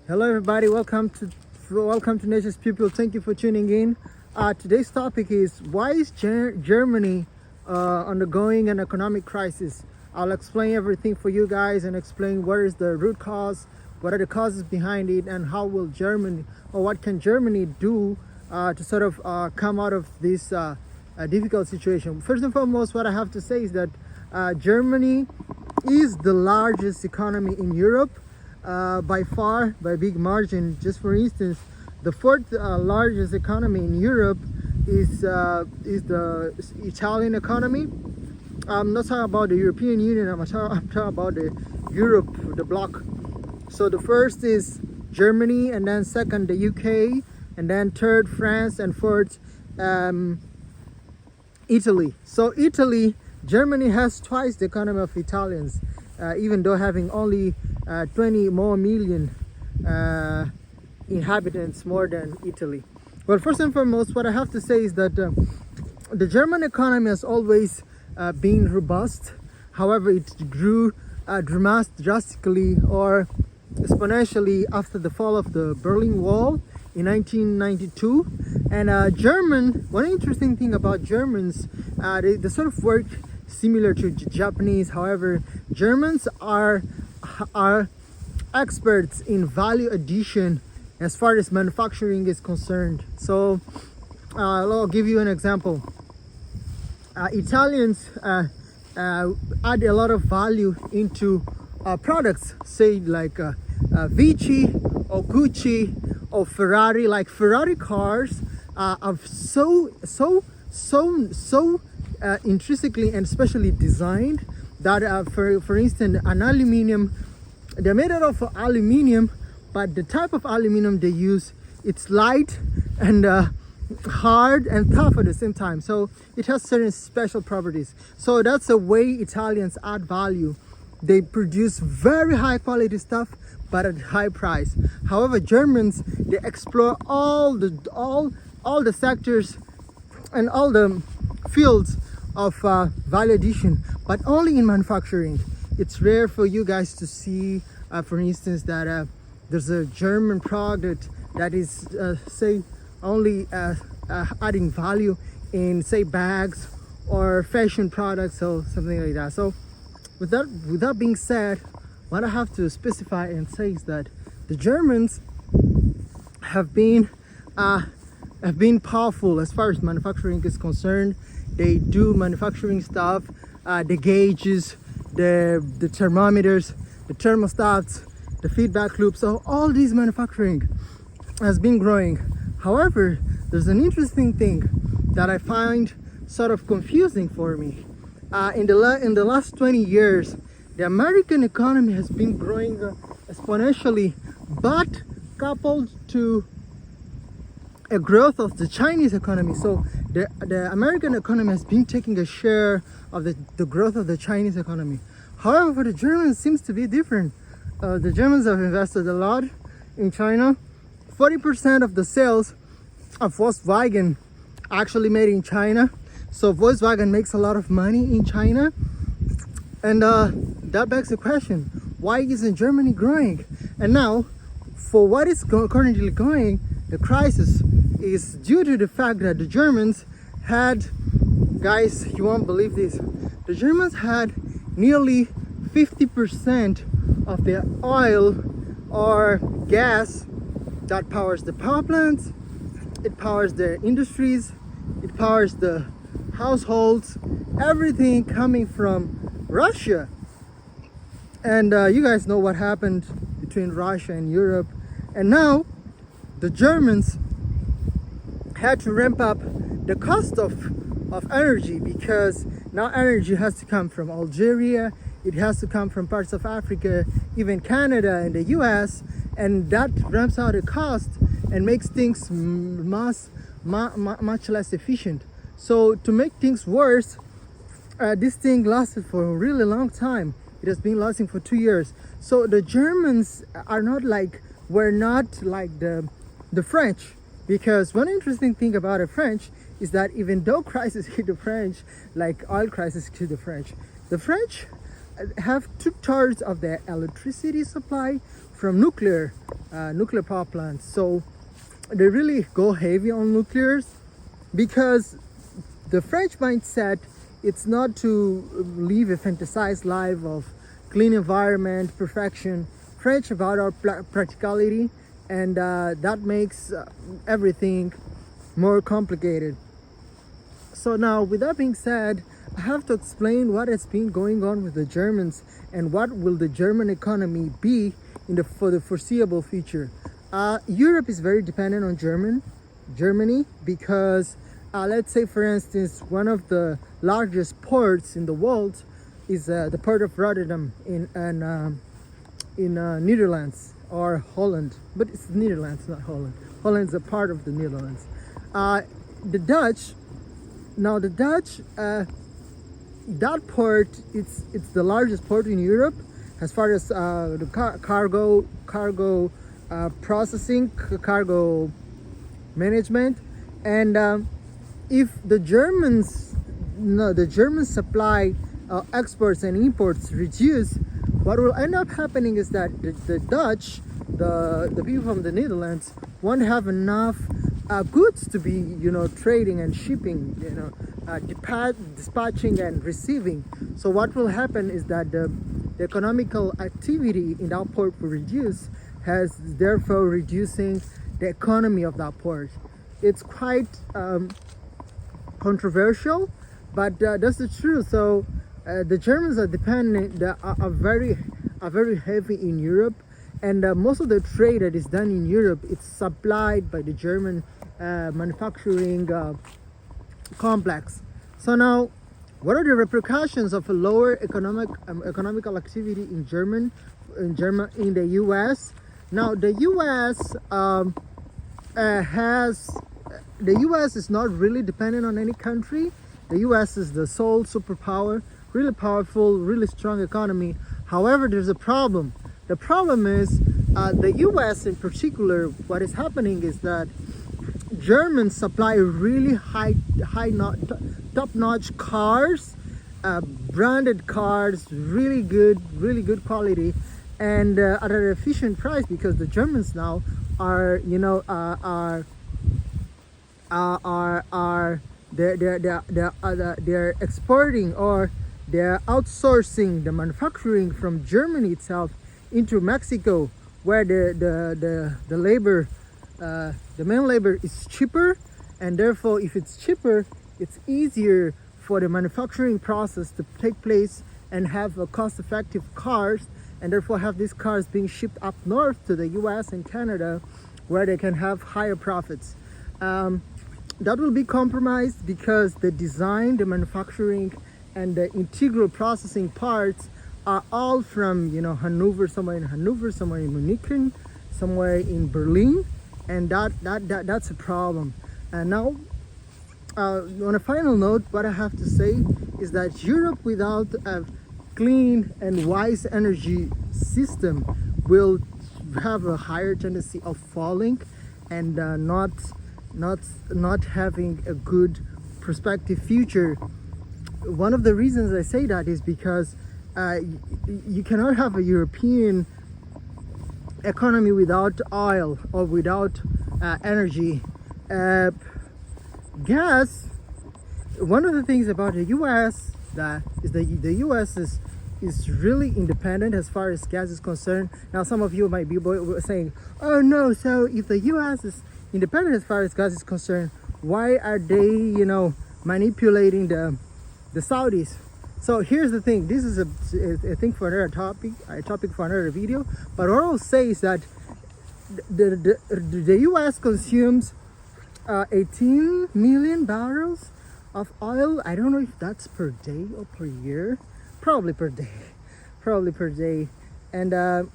Hello, everybody. Welcome to Nature's People. Thank you for tuning in. Today's topic is why is Germany undergoing an economic crisis? I'll explain everything for you guys and explain what is the root cause, what are the causes behind it, and how will Germany or what can Germany do to sort of come out of this difficult situation. First and foremost, what I have to say is that Germany is the largest economy in Europe. By far, by a big margin. Just for instance, the fourth largest economy in Europe is the Italian economy. I'm not talking about the European Union, I'm talking about the Europe, the bloc. So the first is Germany, and then second the UK, and then third France, and fourth Italy. So Germany has twice the economy of Italians, even though having only 20 more million inhabitants more than Italy. Well, first and foremost, what I have to say is that the German economy has always been robust. However, it grew drastically or exponentially after the fall of the Berlin Wall in 1992. And one interesting thing about Germans, they sort of work similar to Japanese. However, Germans are experts in value addition as far as manufacturing is concerned. So I'll give you an example. Italians add a lot of value into products, say like Vichy or Gucci or Ferrari. Like Ferrari cars are so intrinsically and specially designed that for instance, an aluminum, they're made out of aluminum, but the type of aluminum they use, it's light and hard and tough at the same time. So it has certain special properties. So that's the way Italians add value. They produce very high quality stuff, but at high price. However, Germans, they explore all the sectors and all the fields of value addition, but only in manufacturing. It's rare for you guys to see, for instance, that there's a German product that is, say, only adding value in, say, bags or fashion products or something like that. So, with that being said, what I have to specify and say is that the Germans have been powerful as far as manufacturing is concerned. They do manufacturing stuff, the gauges, the thermometers, the thermostats, the feedback loops. So all these manufacturing has been growing. However, there's an interesting thing that I find sort of confusing for me. In the last 20 years, the American economy has been growing exponentially, but coupled to a growth of the Chinese economy. So the American economy has been taking a share of the growth of the Chinese economy. However, for the Germans, it seems to be different. The Germans have invested a lot in China. 40% of the sales of Volkswagen actually made in China. So Volkswagen makes a lot of money in China. And that begs the question, why isn't Germany growing? And now, for what is currently going, the crisis is due to the fact that the Germans had, guys, you won't believe this, the Germans had nearly 50% of the oil or gas that powers the power plants, it powers the industries, it powers the households, everything coming from Russia. And you guys know what happened between Russia and Europe. And now the Germans had to ramp up the cost of energy, because now energy has to come from Algeria, it has to come from parts of Africa, even Canada and the US, and that ramps out the cost and makes things much less efficient. So to make things worse, this thing lasted for a really long time. It has been lasting for 2 years. So the Germans were not like the French, because one interesting thing about the French is that even though crisis hit the French, like oil crisis hit the French have took charge of their electricity supply from nuclear nuclear power plants. So they really go heavy on nuclears because the French mindset, it's not to live a fantasized life of clean environment, perfection. French about our practicality, and that makes everything more complicated. So now, with that being said, I have to explain what has been going on with the Germans and what will the German economy be for the foreseeable future. Europe is very dependent on Germany because let's say, for instance, one of the largest ports in the world is the port of Rotterdam in Netherlands or Holland, but it's Netherlands, not Holland. Holland is a part of the Netherlands. The Dutch, that port, it's the largest port in Europe as far as the cargo processing, cargo management, and if the Germans supply exports and imports reduce, what will end up happening is that the Dutch, the people from the Netherlands, won't have enough goods to be trading and shipping, dispatching and receiving. So what will happen is that the economical activity in that port will reduce, has therefore reducing the economy of that port. It's quite controversial, but that's the truth. So the Germans are dependent, are very heavy in Europe, and most of the trade that is done in Europe, it's supplied by the German manufacturing complex. So now, what are the repercussions of a lower economical activity in the U.S.? Now, the U.S. is not really dependent on any country. The U.S. is the sole superpower, really powerful, really strong economy. However, there's a problem. The problem is the U.S. in particular. What is happening is that Germans supply really top-notch cars, branded cars, really good quality, and at an efficient price, because the Germans now are they're exporting, or they're outsourcing the manufacturing from Germany itself into Mexico, where the labor, the main labor is cheaper, and therefore if it's cheaper, it's easier for the manufacturing process to take place and have a cost-effective cars, and therefore have these cars being shipped up north to the US and Canada, where they can have higher profits. That will be compromised because the design, the manufacturing, and the integral processing parts are all from Hanover, somewhere in Hanover, somewhere in Munich, somewhere in Berlin, and that's a problem. And now, on a final note, what I have to say is that Europe without a clean and wise energy system will have a higher tendency of falling and not having a good prospective future. One of the reasons I say that is because you cannot have a European economy without oil or without energy. Gas, one of the things about the US is that the US is really independent as far as gas is concerned. Now some of you might be saying, oh no, so if the US is independent as far as gas is concerned, why are they manipulating the Saudis? So here's the thing, this is a thing for another topic, a topic for another video, but what I'll say is that the US consumes 18 million barrels of oil. I don't know if that's per day or per year, probably per day, and the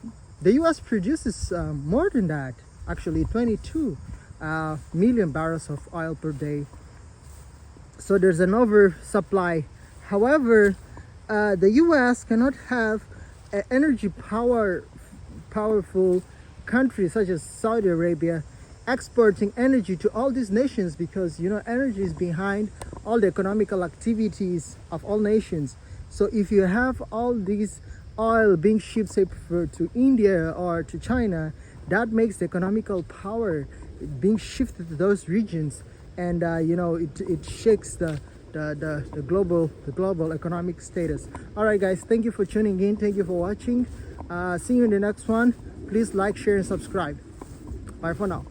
US produces more than that, actually 22 million barrels of oil per day. So there's an oversupply. However, the US cannot have an energy powerful country such as Saudi Arabia exporting energy to all these nations, because energy is behind all the economical activities of all nations. So if you have all these oil being shipped, say, to India or to China, that makes the economical power being shifted to those regions, and it shakes the global economic status. All right, guys, thank you for tuning in. Thank you for watching. See you in the next one. Please like, share, and subscribe. Bye for now.